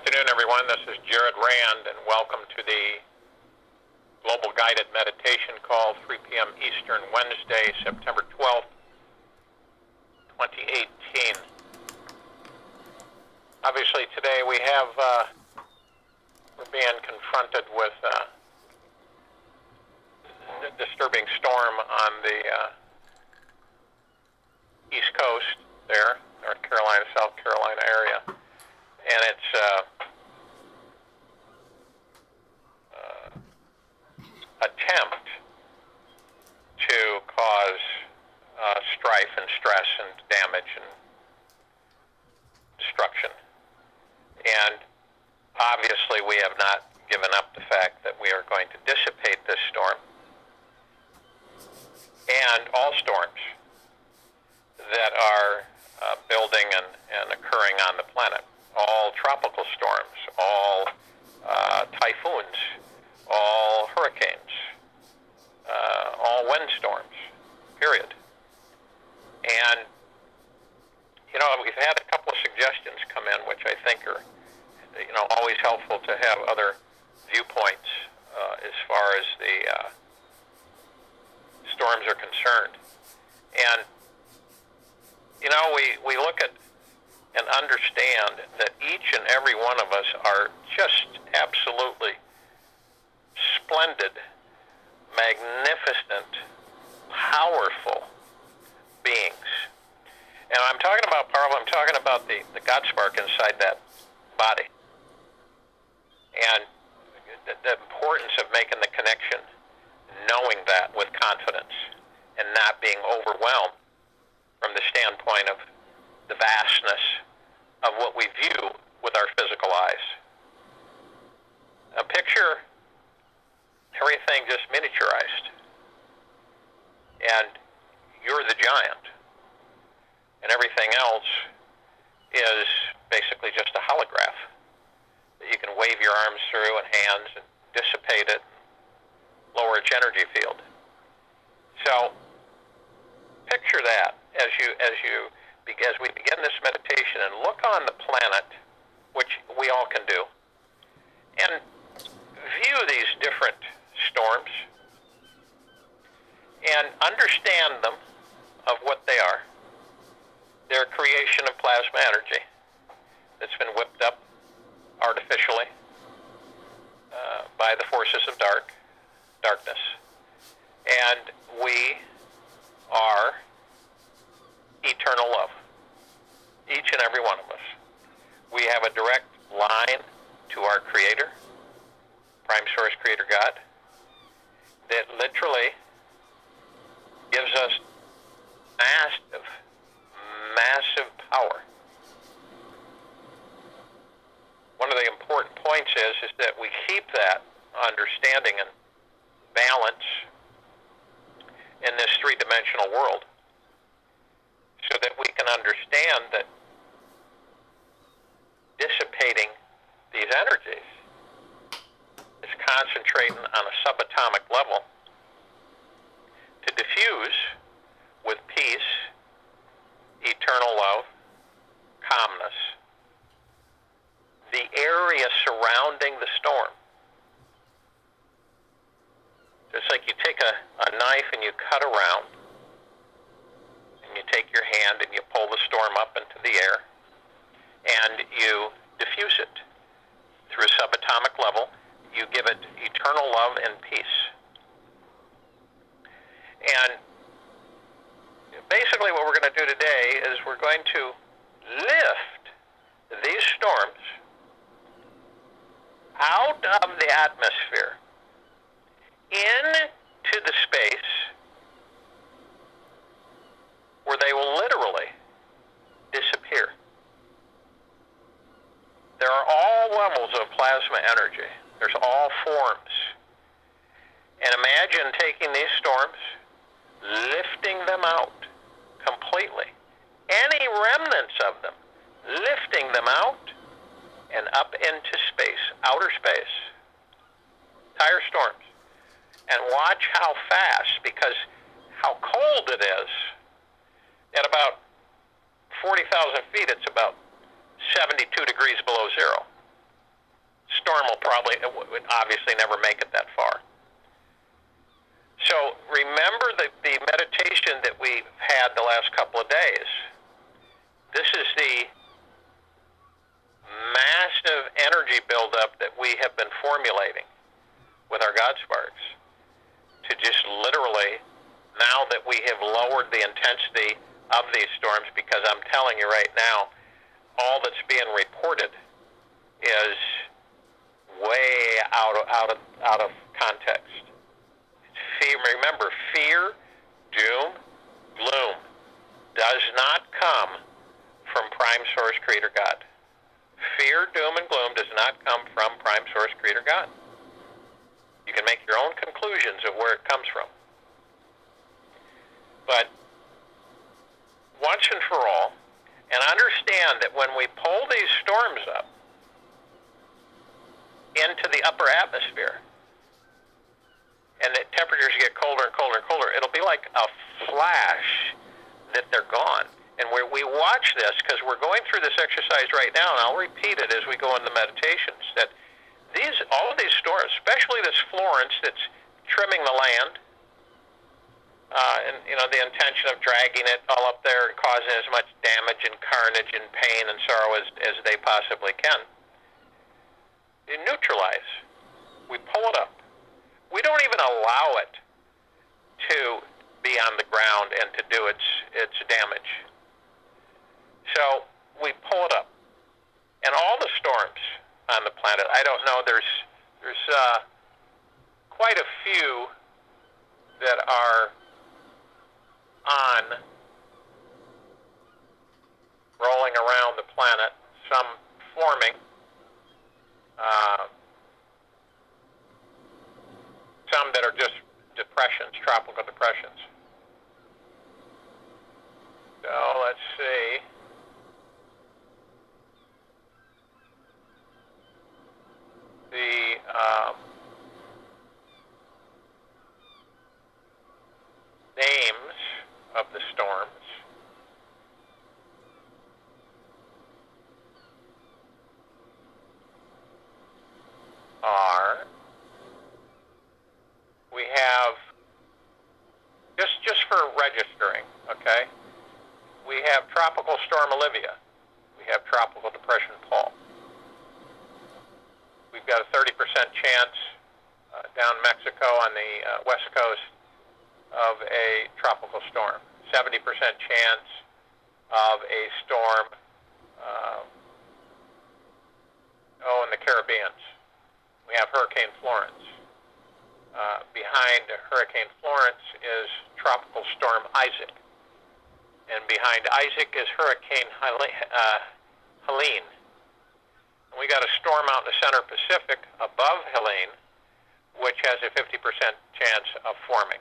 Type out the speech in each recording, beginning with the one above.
afternoon, everyone. This is Jared Rand, and welcome to the Global Guided Meditation Call, 3 p.m. Eastern, Wednesday, September 12th, 2018. Obviously, today we're being confronted with a disturbing storm on the East Coast there, North Carolina, South Carolina area. And it's attempt to cause strife and stress and damage and destruction. And obviously we have not given up the fact that we are going to dissipate this storm and all storms that are building and occurring on the planet. All tropical storms, all typhoons, all hurricanes, all windstorms, period. And, you know, we've had a couple of suggestions come in, which I think are, you know, always helpful to have other viewpoints as far as the storms are concerned. And, you know, we look at and understand that each and every one of us are just absolutely splendid, magnificent, powerful beings. And I'm talking about powerful, I'm talking about the God spark inside that body. And the importance of making the connection, knowing that with confidence, and not being overwhelmed from the standpoint of the vastness of what we view with our physical eyes. Now picture everything just miniaturized, and you're the giant, and everything else is basically just a holograph that you can wave your arms through and hands and dissipate it, lower its energy field. So picture that as we begin this meditation and look on the planet, which we all can do, and view these different storms and understand them of what they are. They're a creation of plasma energy that's been whipped up artificially by the forces of darkness. And we are eternal love, each and every one of us. We have a direct line to our Creator, Prime Source Creator God, that literally gives us massive power. One of the important points is that we keep that understanding and balance in this three-dimensional world, so that we can understand that dissipating these energies is concentrating on a subatomic level to diffuse with peace, eternal love, calmness, the area surrounding the storm. It's like you take a knife and you cut around, you take your hand and you pull the storm up into the air, and you diffuse it through a subatomic level. You give it eternal love and peace. And basically what we're going to do today is we're going to lift these storms out of the atmosphere into the space where they will literally disappear. There are all levels of plasma energy. There's all forms. And imagine taking these storms, lifting them out completely. Any remnants of them, lifting them out and up into space, outer space. Entire storms. And watch how fast, because how cold it is. At about 40,000 feet, it's about 72 degrees below zero. storm will probably, would obviously never make it that far. So remember the meditation that we've had the last couple of days. This is the massive energy buildup that we have been formulating with our God sparks to just literally, now that we have lowered the intensity of these storms, because I'm telling you right now, all that's being reported is way out of context. Fear, remember, fear, doom, gloom does not come from Prime Source Creator God. Fear, doom, and gloom does not come from Prime Source Creator God. You can make your own conclusions of where it comes from. But once and for all, and understand that when we pull these storms up into the upper atmosphere, and the temperatures get colder and colder and colder, it'll be like a flash that they're gone. And we watch this because we're going through this exercise right now, and I'll repeat it as we go into meditations, that all of these storms, especially this Florence that's trimming the land, and the intention of dragging it all up there and causing as much damage and carnage and pain and sorrow as they possibly can, you neutralize. We pull it up. We don't even allow it to be on the ground and to do its damage. So we pull it up. And all the storms on the planet, I don't know, there's quite a few that are on rolling around the planet, some forming, some that are just depressions, tropical depressions. So let's see. The names of the storms are, we have, just for registering, okay, we have Tropical Storm Olivia, we have Tropical Depression Paul. We've got a 30% chance down Mexico on the west coast of a tropical storm. 70% chance of a storm in the Caribbeans. We have Hurricane Florence. Behind Hurricane Florence is Tropical Storm Isaac. And behind Isaac is Hurricane Helene. And we got a storm out in the center Pacific above Helene, which has a 50% chance of forming.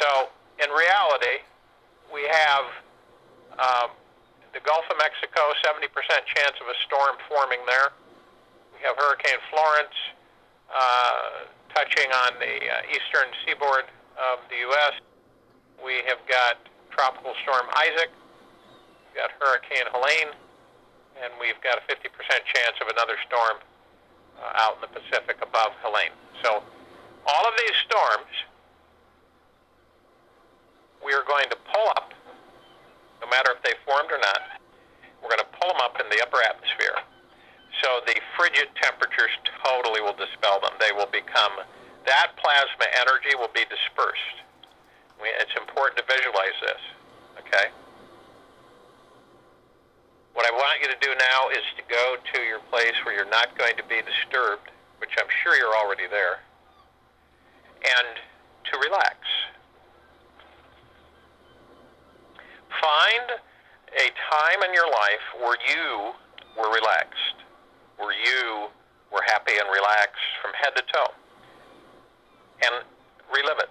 So, in reality, we have the Gulf of Mexico, 70% chance of a storm forming there. We have Hurricane Florence touching on the eastern seaboard of the U.S. We have got Tropical Storm Isaac. We've got Hurricane Helene. And we've got a 50% chance of another storm out in the Pacific above Helene. So all of these storms we are going to pull up, no matter if they formed or not. We're going to pull them up in the upper atmosphere. So the frigid temperatures totally will dispel them. They will become, that plasma energy will be dispersed. It's important to visualize this, okay? What I want you to do now is to go to your place where you're not going to be disturbed, which I'm sure you're already there, and to relax. Find a time in your life where you were relaxed, where you were happy and relaxed from head to toe, and relive it.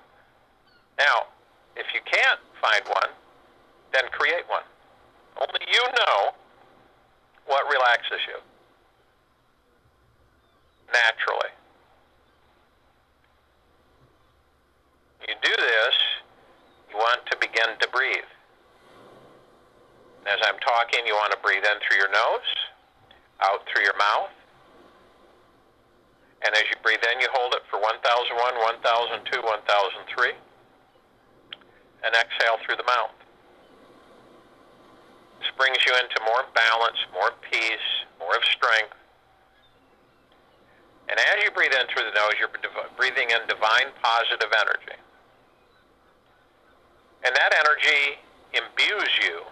Now, if you can't find one, then create one. Only you know what relaxes you naturally. You do this, you want to begin to breathe. As I'm talking, you want to breathe in through your nose, out through your mouth, And as you breathe in, you hold it for 1001, 1002, 1003. And exhale through the mouth. This brings you into more balance, more peace, more of strength. And as you breathe in through the nose, you're breathing in divine positive energy. And that energy imbues you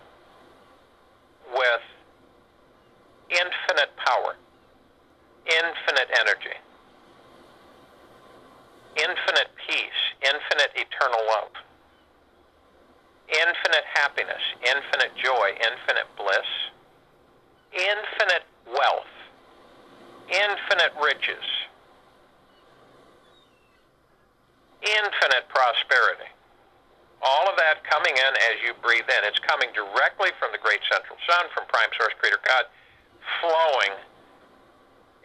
with infinite power, infinite energy, infinite peace, infinite eternal love, infinite happiness, infinite joy, infinite bliss, infinite wealth, infinite riches, infinite prosperity. All of that coming in as you breathe in. It's coming directly from the great central sun, from Prime Source Creator God, flowing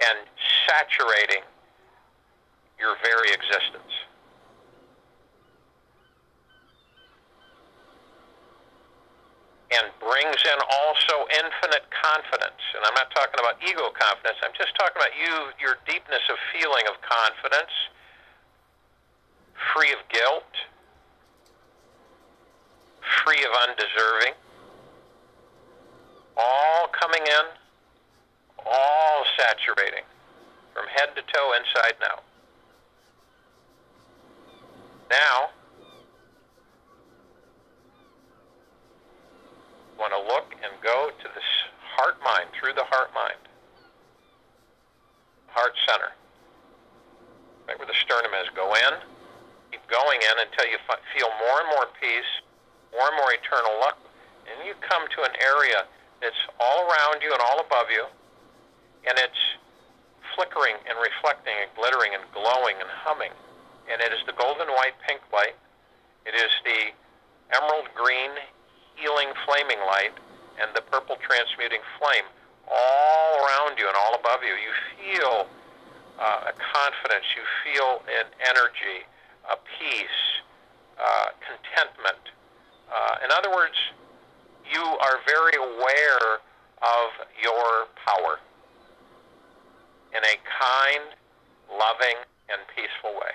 and saturating your very existence. And brings in also infinite confidence. And I'm not talking about ego confidence. I'm just talking about you, your deepness of feeling of confidence, free of guilt, free of undeserving, all coming in, all saturating, from head to toe, inside and out. Now, want to look and go to this heart mind, through the heart mind, heart center, right where the sternum is. Go in, keep going in until you feel more and more peace, more and more eternal love, and you come to an area that's all around you and all above you, and it's flickering and reflecting and glittering and glowing and humming, and it is the golden white pink light. It is the emerald green healing flaming light and the purple transmuting flame all around you and all above you. You feel a confidence, you feel an energy, a peace, contentment. In other words, you are very aware of your power in a kind, loving, and peaceful way.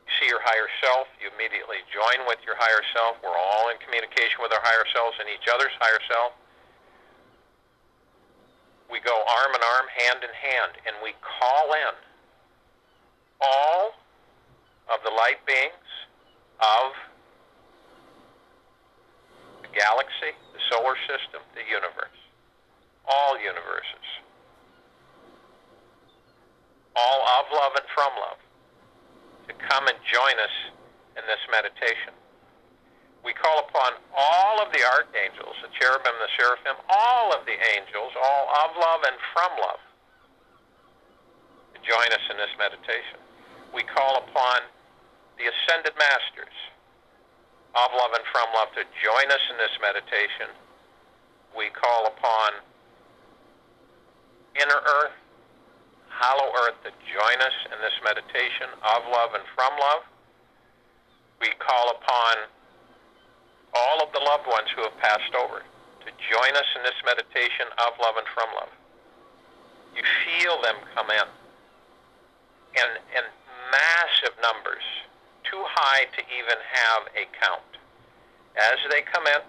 You see your higher self, you immediately join with your higher self. We're all in communication with our higher selves and each other's higher self. We go arm in arm, hand in hand, and we call in all of the light beings of the galaxy, the solar system, the universe, all universes, all of love and from love, to come and join us in this meditation. We call upon all of the archangels, the cherubim, the seraphim, all of the angels, all of love and from love, to join us in this meditation. We call upon the ascended masters of love and from love to join us in this meditation. We call upon inner earth, hollow earth to join us in this meditation of love and from love. We call upon all of the loved ones who have passed over to join us in this meditation of love and from love. You feel them come in massive numbers, too high to even have a count. As they come in,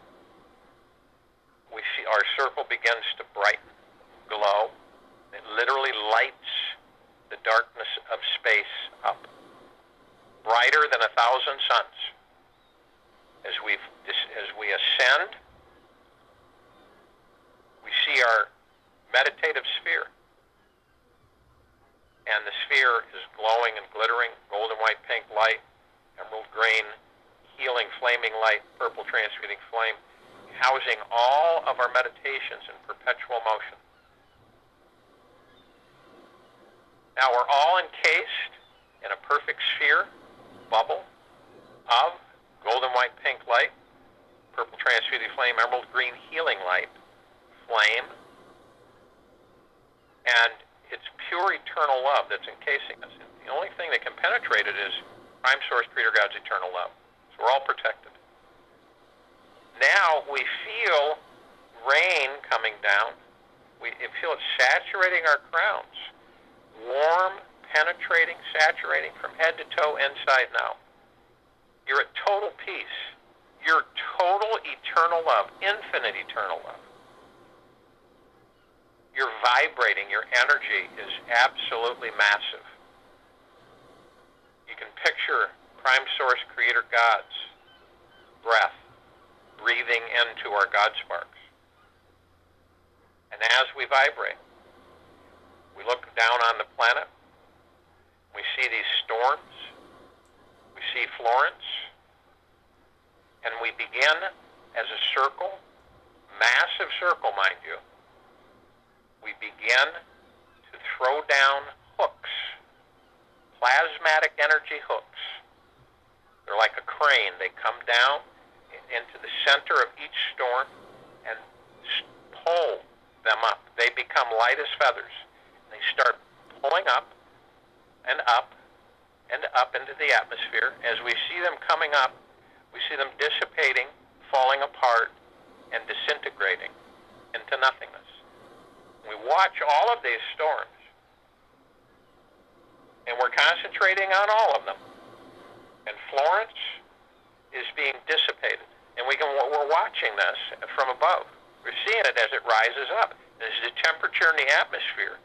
we see our circle begins to brighten, glow. It literally lights the darkness of space up, brighter than 1,000 suns. As we ascend, we see our meditative sphere. And the sphere is glowing and glittering, golden white pink light, emerald green, healing flaming light, purple transmuting flame, housing all of our meditations in perpetual motion. Now we're all encased in a perfect sphere, bubble of golden white pink light, purple transmuting flame, emerald green healing light, flame, and it's pure eternal love that's encasing us. The only thing that can penetrate it is Prime Source Creator God's eternal love. So we're all protected. Now we feel rain coming down. We feel it saturating our crowns. warm, penetrating, saturating from head to toe, inside and out. You're at total peace. You're total eternal love, infinite eternal love. You're vibrating. Your energy is absolutely massive. You can picture Prime Source Creator God's breath breathing into our God sparks. And as we vibrate, we look down on the planet, we see these storms, we see Florence, and we begin as a circle, massive circle, mind you, we begin to throw down hooks, plasmatic energy hooks. They're like a crane. They come down into the center of each storm and pull them up. They become light as feathers. They start pulling up and up and up into the atmosphere. As we see them coming up, we see them dissipating, falling apart, and disintegrating into nothingness. We watch all of these storms, and we're concentrating on all of them. And Florence is being dissipated. And we're watching this from above. We're seeing it as it rises up. As the temperature in the atmosphere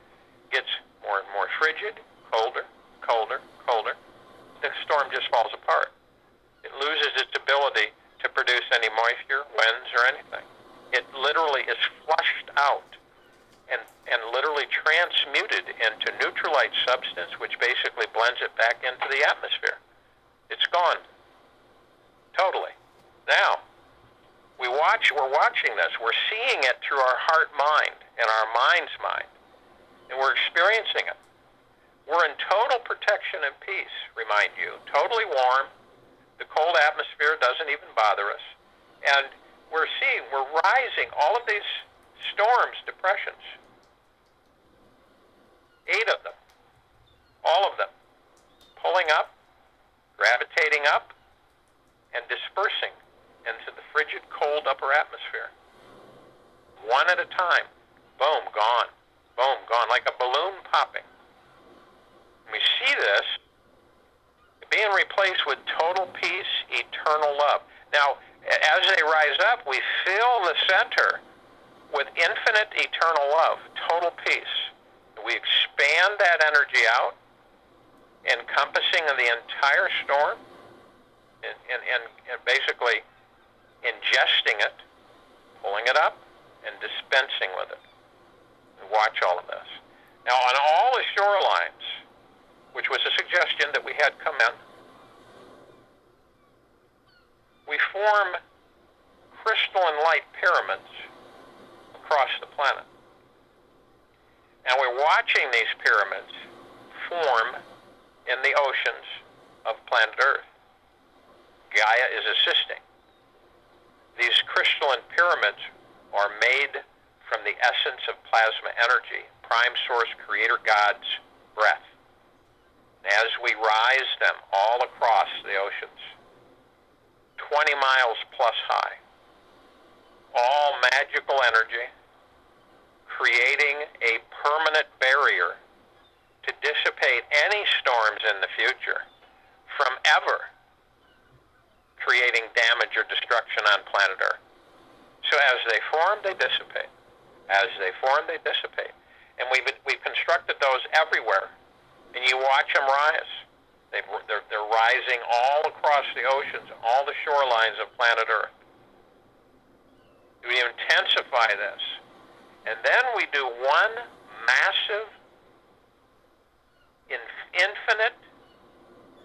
gets more and more frigid, colder, colder, colder, the storm just falls apart. It loses its ability to produce any moisture, winds, or anything. It literally is flushed out and literally transmuted into neutralite substance, which basically blends it back into the atmosphere. It's gone. Totally. Now, we're watching this. We're seeing it through our heart mind and our mind's mind. And we're experiencing it. We're in total protection and peace, remind you. Totally warm. The cold atmosphere doesn't even bother us. And we're rising all of these storms, depressions. 8 of them. All of them. Pulling up, gravitating up, and dispersing into the frigid, cold upper atmosphere. One at a time. Boom, gone. Boom, gone. Like a balloon popping. We see this being replaced with total peace, eternal love. Now, as they rise up, we fill the center with infinite, eternal love, total peace. We expand that energy out, encompassing the entire storm, and basically ingesting it, pulling it up, and dispensing with it. We watch all of this. Now, on all the shorelines, which was a suggestion that we had come in, we form crystalline light pyramids across the planet. And we're watching these pyramids form in the oceans of planet Earth. Gaia is assisting. These crystalline pyramids are made from the essence of plasma energy, Prime Source Creator God's breath. As we rise them all across the oceans, 20 miles plus high, all magical energy, creating a permanent barrier to dissipate any storms in the future from ever creating damage or destruction on planet Earth. So as they form, they dissipate. As they form, they dissipate. And we've constructed those everywhere. And you watch them rise. They're rising all across the oceans, all the shorelines of planet Earth. We intensify this. And then we do one massive, infinite,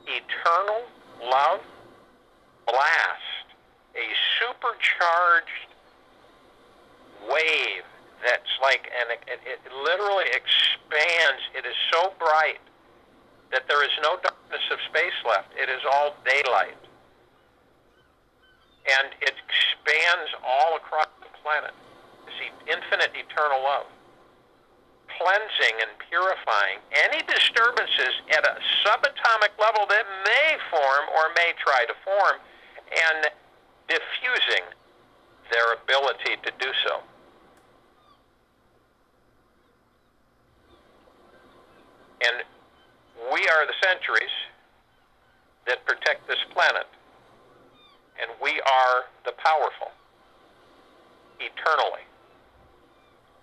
eternal love blast. A supercharged wave that's like, and it literally expands. It is so bright that there is no darkness of space left. It is all daylight. And it expands all across the planet. This infinite eternal love. Cleansing and purifying any disturbances at a subatomic level that may form or may try to form, and diffusing their ability to do so. And we are the centuries that protect this planet. And we are the powerful, eternally.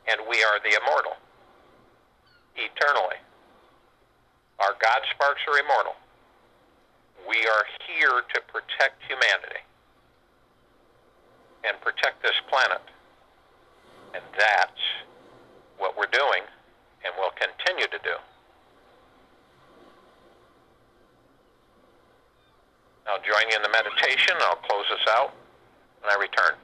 And we are the immortal, eternally. Our God sparks are immortal. We are here to protect humanity and protect this planet. And that's what we're doing and will continue to do. I'll join you in the meditation. I'll close this out when I return.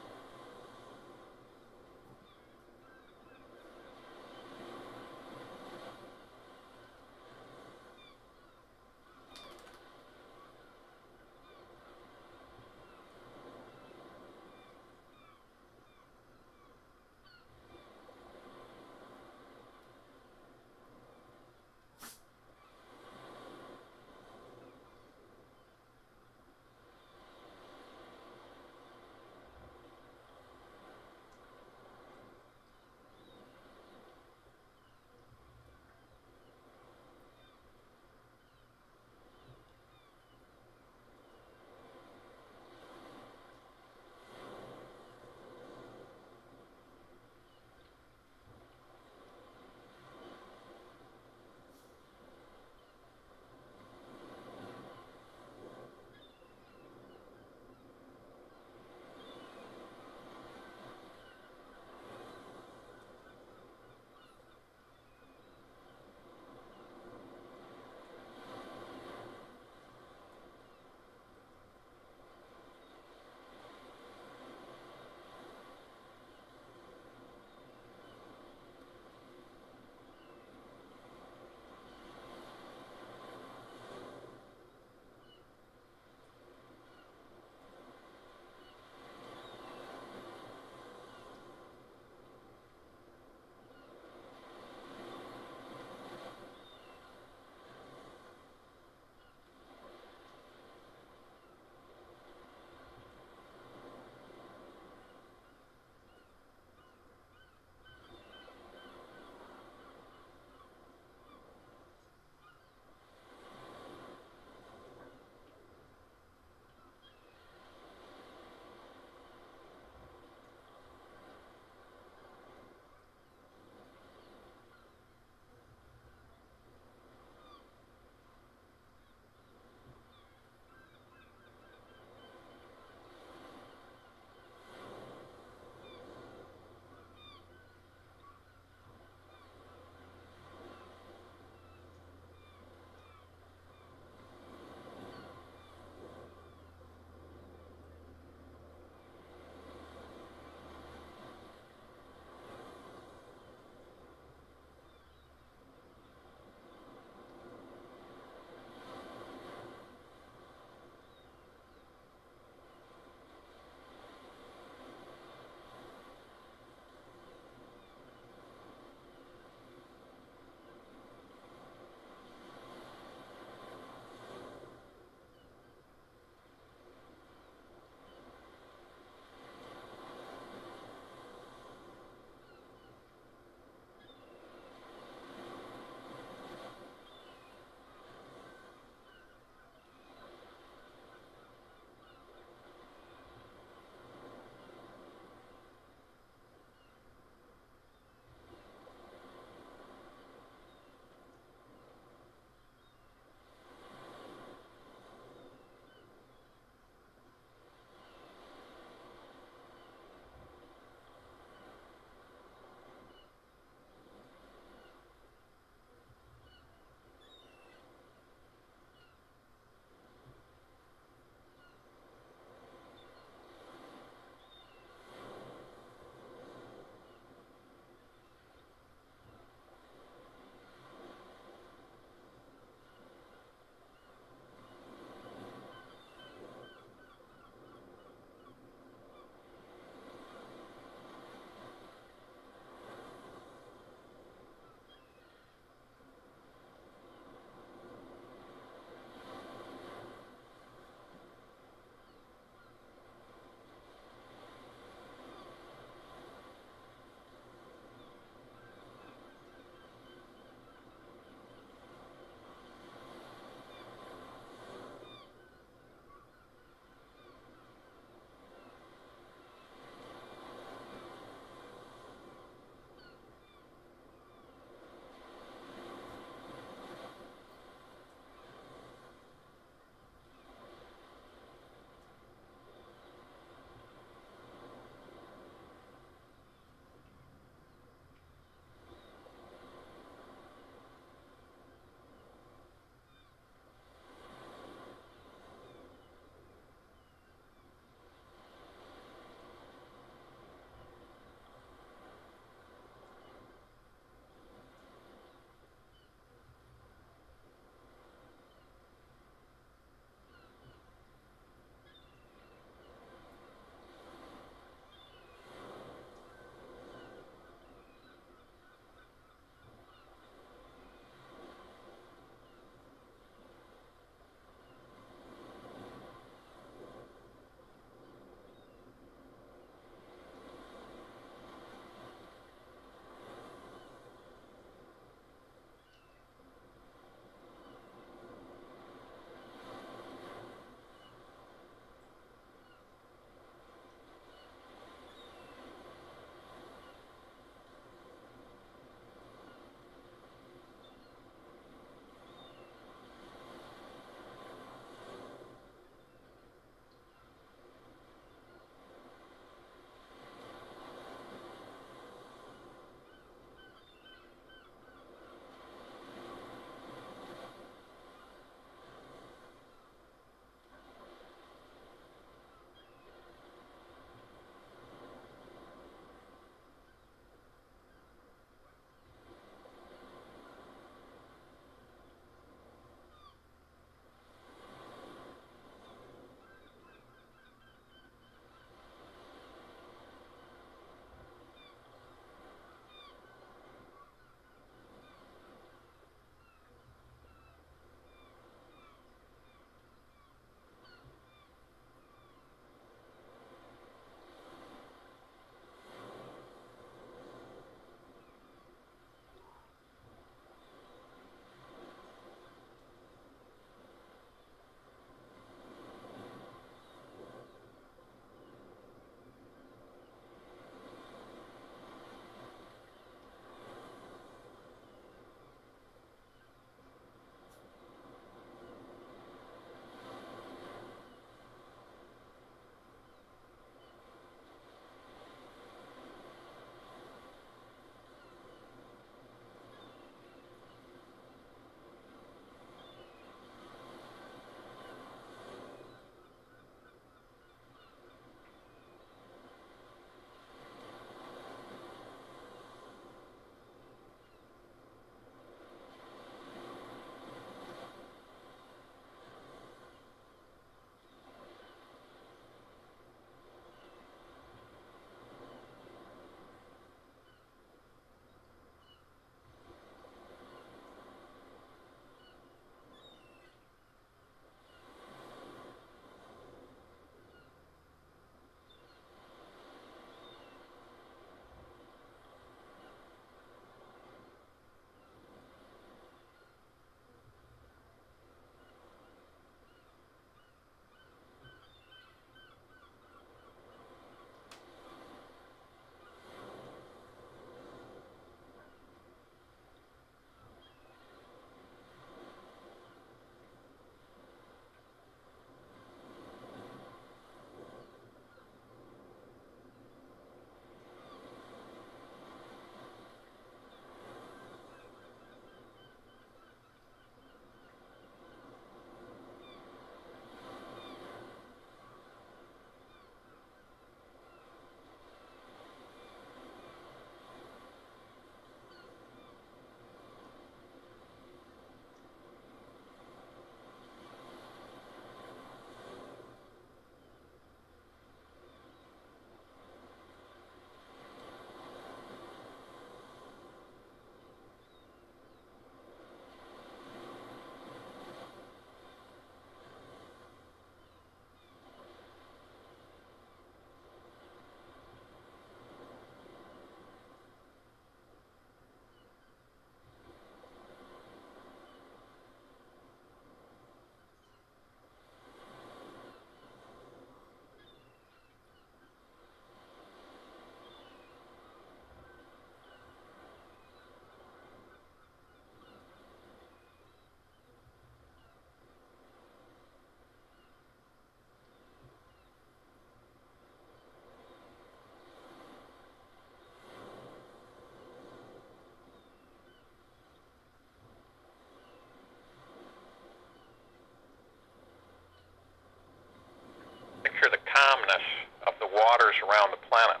waters around the planet.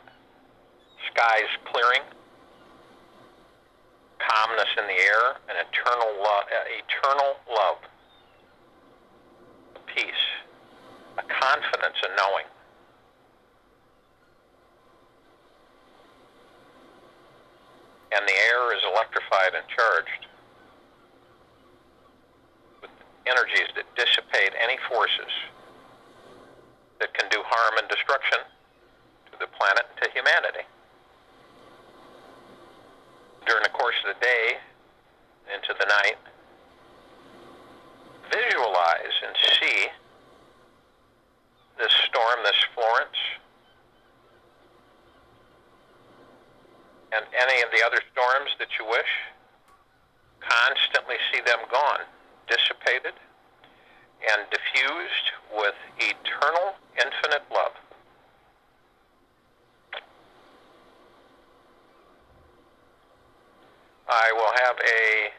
Skies clearing, calmness in the air, and eternal love, peace, a confidence in knowing. And the air is electrified and charged with energies that dissipate any forces that can do harm and destruction to the planet and to humanity. During the course of the day, into the night, visualize and see this storm, this Florence, and any of the other storms that you wish. Constantly see them gone, dissipated, and diffused with eternal, infinite love. I will have a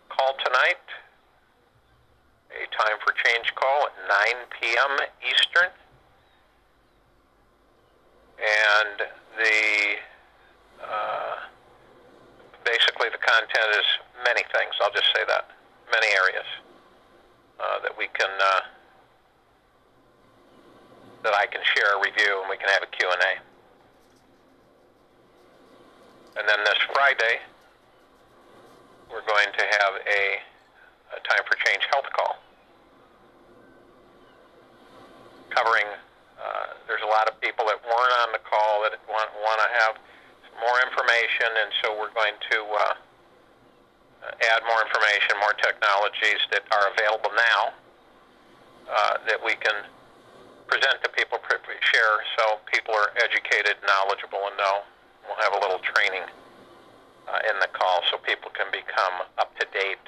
call tonight, a time for change call at 9 p.m. Eastern, and basically the content is many things. I'll just say that. Many areas that we can, that I can share, review, and we can have a Q&A. And then this Friday, we're going to have a Time for Change health call covering, there's a lot of people that weren't on the call that want to have more information, and so we're going to add more information, more technologies that are available now that we can present to people, share, so people are educated, knowledgeable, and know. We'll have a little training in the call so people can become up to date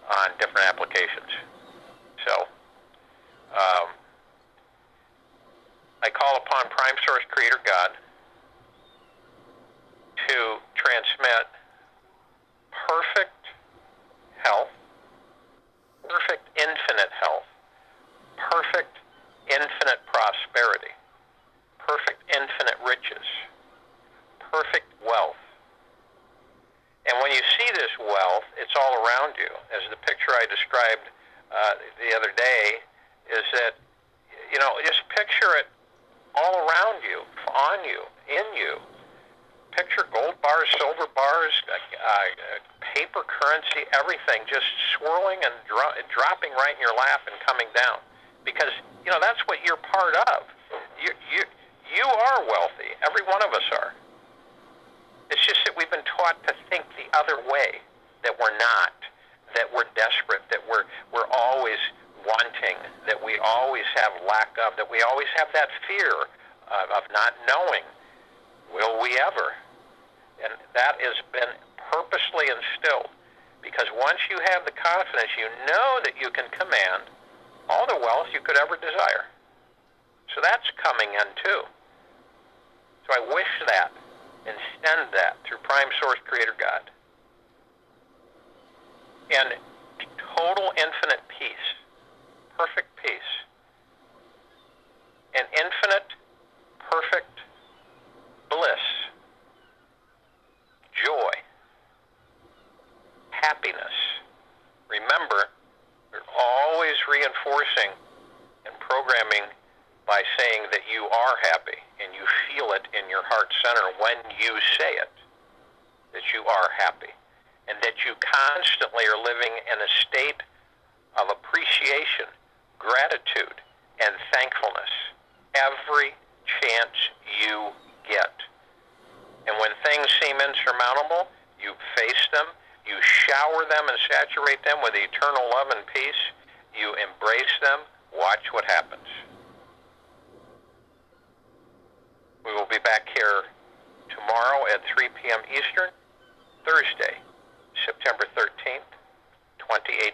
on different applications. So I call upon Prime Source Creator God to transmit perfect health, perfect infinite health, perfect infinite prosperity, perfect infinite riches, perfect wealth. And when you see this wealth, it's all around you. As the picture I described the other day is that, you know, just picture it all around you, on you, in you. Picture gold bars, silver bars, paper currency, everything just swirling and dropping right in your lap and coming down. Because, you know, that's what you're part of. You are wealthy. Every one of us are. It's just that we've been taught to think the other way, that we're not, that we're desperate, that we're always wanting, that we always have lack of, that we always have that fear of not knowing. Will we ever? And that has been purposely instilled, because once you have the confidence, you know that you can command all the wealth you could ever desire. So that's coming in too. So I wish that and send that through Prime Source Creator God. And total infinite peace, perfect peace, and infinite, perfect bliss, joy, happiness. Remember, you're always reinforcing and programming by saying that you are happy, and you feel it in your heart center when you say it, that you are happy, and that you constantly are living in a state of appreciation, gratitude, and thankfulness every chance you get. And when things seem insurmountable, you face them, you shower them and saturate them with eternal love and peace, you embrace them, watch what happens. We will be back here tomorrow at 3 p.m. Eastern, Thursday, September 13th, 2018.